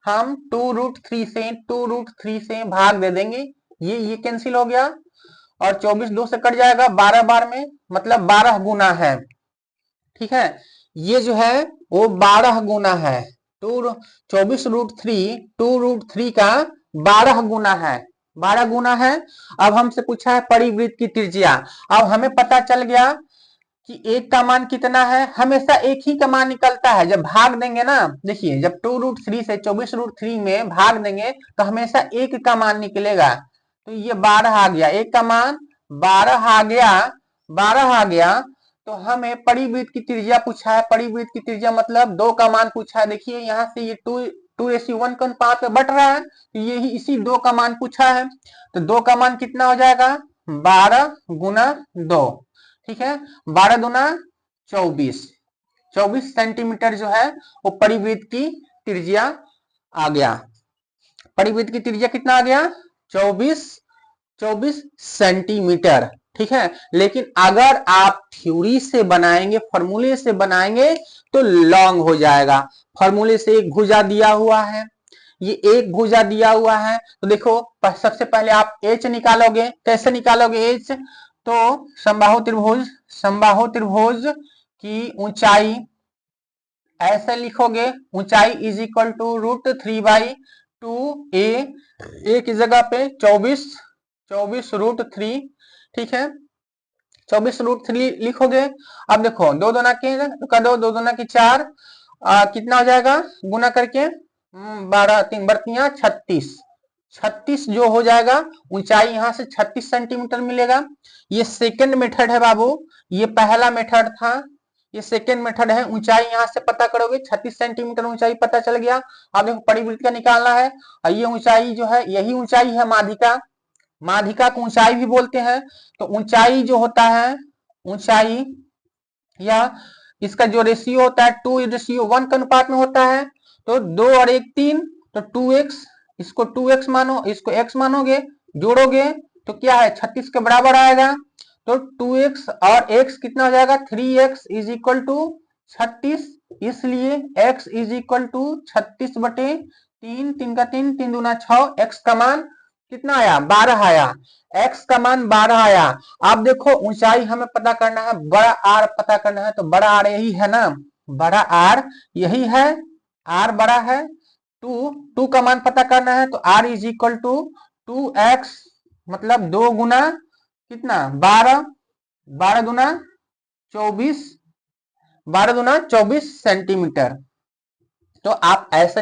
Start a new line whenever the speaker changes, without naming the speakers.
हम 2√3 से भाग दे देंगे, ये कैंसिल हो गया और 24 2 से कट जाएगा, 12 बार में मतलब 12 गुना है। ठीक है, ये जो है वो 12 गुना है। 2 24√3 का 12 गुना है, 12 गुना है। अब हमसे पूछा है परिवृत्त की त्रिज्या। अब हमें पता चल गया कि एक का मान कितना है, हमेशा एक ही का मान निकलता है जब भाग देंगे ना। देखिए जब 2√3 से 24√3 में भाग देंगे तो हमेशा एक का मान निकलेगा। तो ये 12 आ गया, एक का मान 12 आ गया, 12 आ गया। तो हमें परिवृत्त की त्रिज्या पूछा है, परिवृत्त की त्रिज्या मतलब 2 का मान पूछा है। देखिए यहाँ से ये 2:1 का अनुपात में बट रहा है, तो यही इसी 2 का मान पूछा है। तो 2 का मान कितना हो जाएगा, 12 गुना 2। ठीक है, 12 दूना 24, 24 सेंटीमीटर जो है वो परिवृत्त की त्रिज्या आ गया। परिवृत्त की त्रिज्या कितना आ गया, 24 सेंटीमीटर। ठीक है, लेकिन अगर आप थ्योरी से बनाएंगे, फॉर्मूले से बनाएंगे तो लॉन्ग हो जाएगा। फॉर्मूले से एक भुजा दिया हुआ है, ये एक भुजा दिया हुआ है। तो देखो सबसे पहले आप एच निकालोगे, कैसे निकालोगे एच, तो समबाहु त्रिभुज की ऊंचाई ऐसे लिखोगे, ऊंचाई इज इक्वल टू √3/2a, ए की जगह पे 24 √3। ठीक है, 24 √3 लिखोगे। अब देखो दो दूना के कर दो, 2 दूना की 4, कितना हो जाएगा गुना करके, 12 3 बरतियां 36, 36 जो हो जाएगा, ऊंचाई यहां से 36 सेंटीमीटर मिलेगा। ये सेकंड मेथड है बाबू, ये पहला मेथड था, ये सेकंड मेथड है। ऊंचाई यहां से पता करोगे, 36 सेंटीमीटर ऊंचाई पता चल गया। अब देखो परिवृत्त का निकालना है, और ये ऊंचाई जो है यही ऊंचाई है माध्यिका, माध्यिका को ऊंचाई भी बोलते हैं। तो ऊंचाई जो होता है, ऊंचाई या इसका जो रेशियो होता है 2:1 के अनुपात में होता है। तो 2 और 1 3, तो 2x, इसको 2x मानो, इसको x मानोगे, जोड़ोगे तो क्या है 36 के बराबर आएगा। तो 2x और x कितना हो जाएगा, 3x इज इक्वल टू 36। इसलिए x इज इक्वल टू 36/3, 3 का 3, 3 दूना 6, x का मान कितना आया, 12 आया, x का मान 12 आया। अब देखो ऊंचाई हमें पता करना है, बड़ा आर पता करना है, तो बड़ा आर यही है ना, बड़ा आर यही है, आर बड़ा है। 2 का मान पता करना है, तो are is equal to 2x, मतलब 2 गुना कितना 12, 12 दूना 24, 12 दूना 24 सेंटीमीटर। तो आप ऐसा